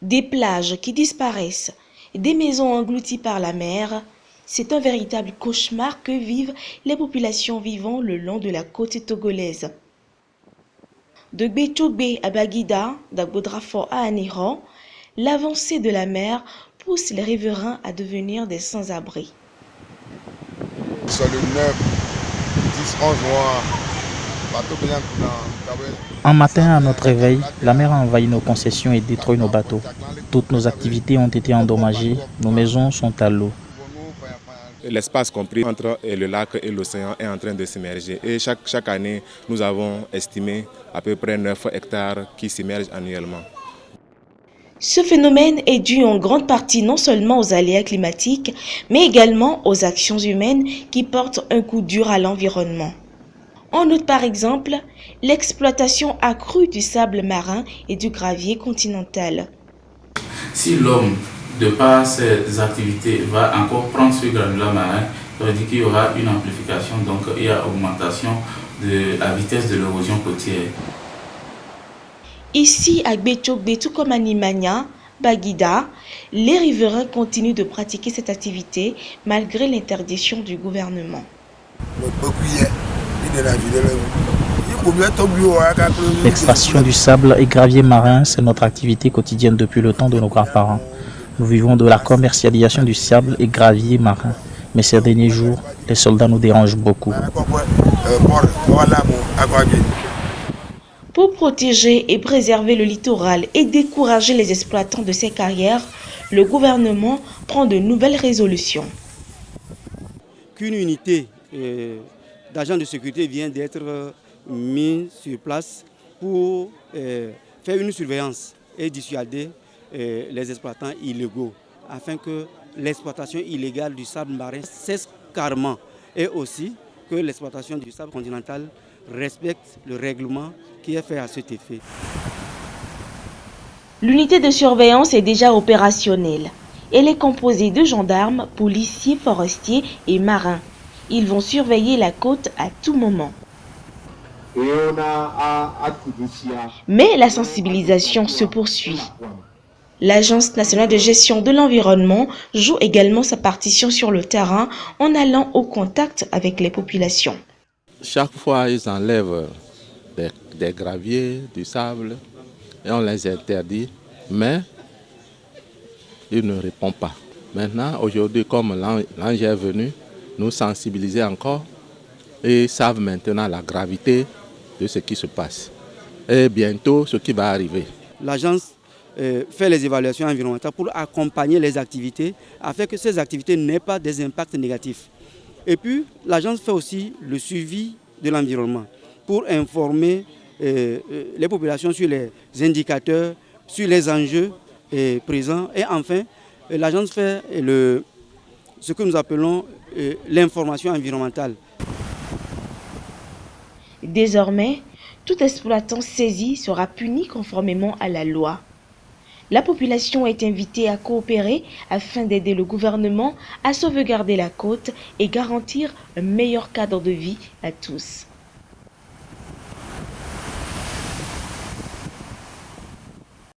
Des plages qui disparaissent, des maisons englouties par la mer, c'est un véritable cauchemar que vivent les populations vivant le long de la côte togolaise. De Gbetogbe à Baguida, d'Agbodrafort à Anéran, l'avancée de la mer pousse les riverains à devenir des sans-abri. Sur le 9, 10, 11 mois, un matin, à notre réveil, la mer a envahi nos concessions et détruit nos bateaux. Toutes nos activités ont été endommagées, nos maisons sont à l'eau. L'espace compris entre le lac et l'océan est en train de s'immerger. Et chaque année, nous avons estimé à peu près 9 hectares qui s'immergent annuellement. Ce phénomène est dû en grande partie non seulement aux aléas climatiques, mais également aux actions humaines qui portent un coup dur à l'environnement. On note par exemple l'exploitation accrue du sable marin et du gravier continental. Si l'homme, de par ses activités, va encore prendre ce granulat marin, ça veut dire qu'il y aura une amplification, donc il y a augmentation de la vitesse de l'érosion côtière. Ici, à Gbetogbe, tout comme à Nimania, Baguida, les riverains continuent de pratiquer cette activité malgré l'interdiction du gouvernement. L'extraction du sable et gravier marin, c'est notre activité quotidienne depuis le temps de nos grands-parents. Nous vivons de la commercialisation du sable et gravier marin. Mais ces derniers jours, les soldats nous dérangent beaucoup. Pour protéger et préserver le littoral et décourager les exploitants de ces carrières, le gouvernement prend de nouvelles résolutions. Qu'une unité d'agents de sécurité vient d'être mise sur place pour faire une surveillance et dissuader les exploitants illégaux afin que l'exploitation illégale du sable marin cesse carrément et aussi que l'exploitation du sable continental respecte le règlement qui est fait à cet effet. L'unité de surveillance est déjà opérationnelle. Elle est composée de gendarmes, policiers, forestiers et marins. Ils vont surveiller la côte à tout moment. Mais la sensibilisation se poursuit. L'Agence nationale de gestion de l'environnement joue également sa partition sur le terrain en allant au contact avec les populations. Chaque fois, ils enlèvent des graviers, du sable, et on les interdit, mais ils ne répondent pas. Maintenant, aujourd'hui, comme l'ange est venu, nous sensibiliser encore et ils savent maintenant la gravité de ce qui se passe. Et bientôt, ce qui va arriver. L'agence fait les évaluations environnementales pour accompagner les activités afin que ces activités n'aient pas des impacts négatifs. Et puis, l'agence fait aussi le suivi de l'environnement pour informer les populations sur les indicateurs, sur les enjeux présents. Et enfin, l'agence fait ce que nous appelons l'information environnementale. Désormais, tout exploitant saisi sera puni conformément à la loi. La population est invitée à coopérer afin d'aider le gouvernement à sauvegarder la côte et garantir un meilleur cadre de vie à tous.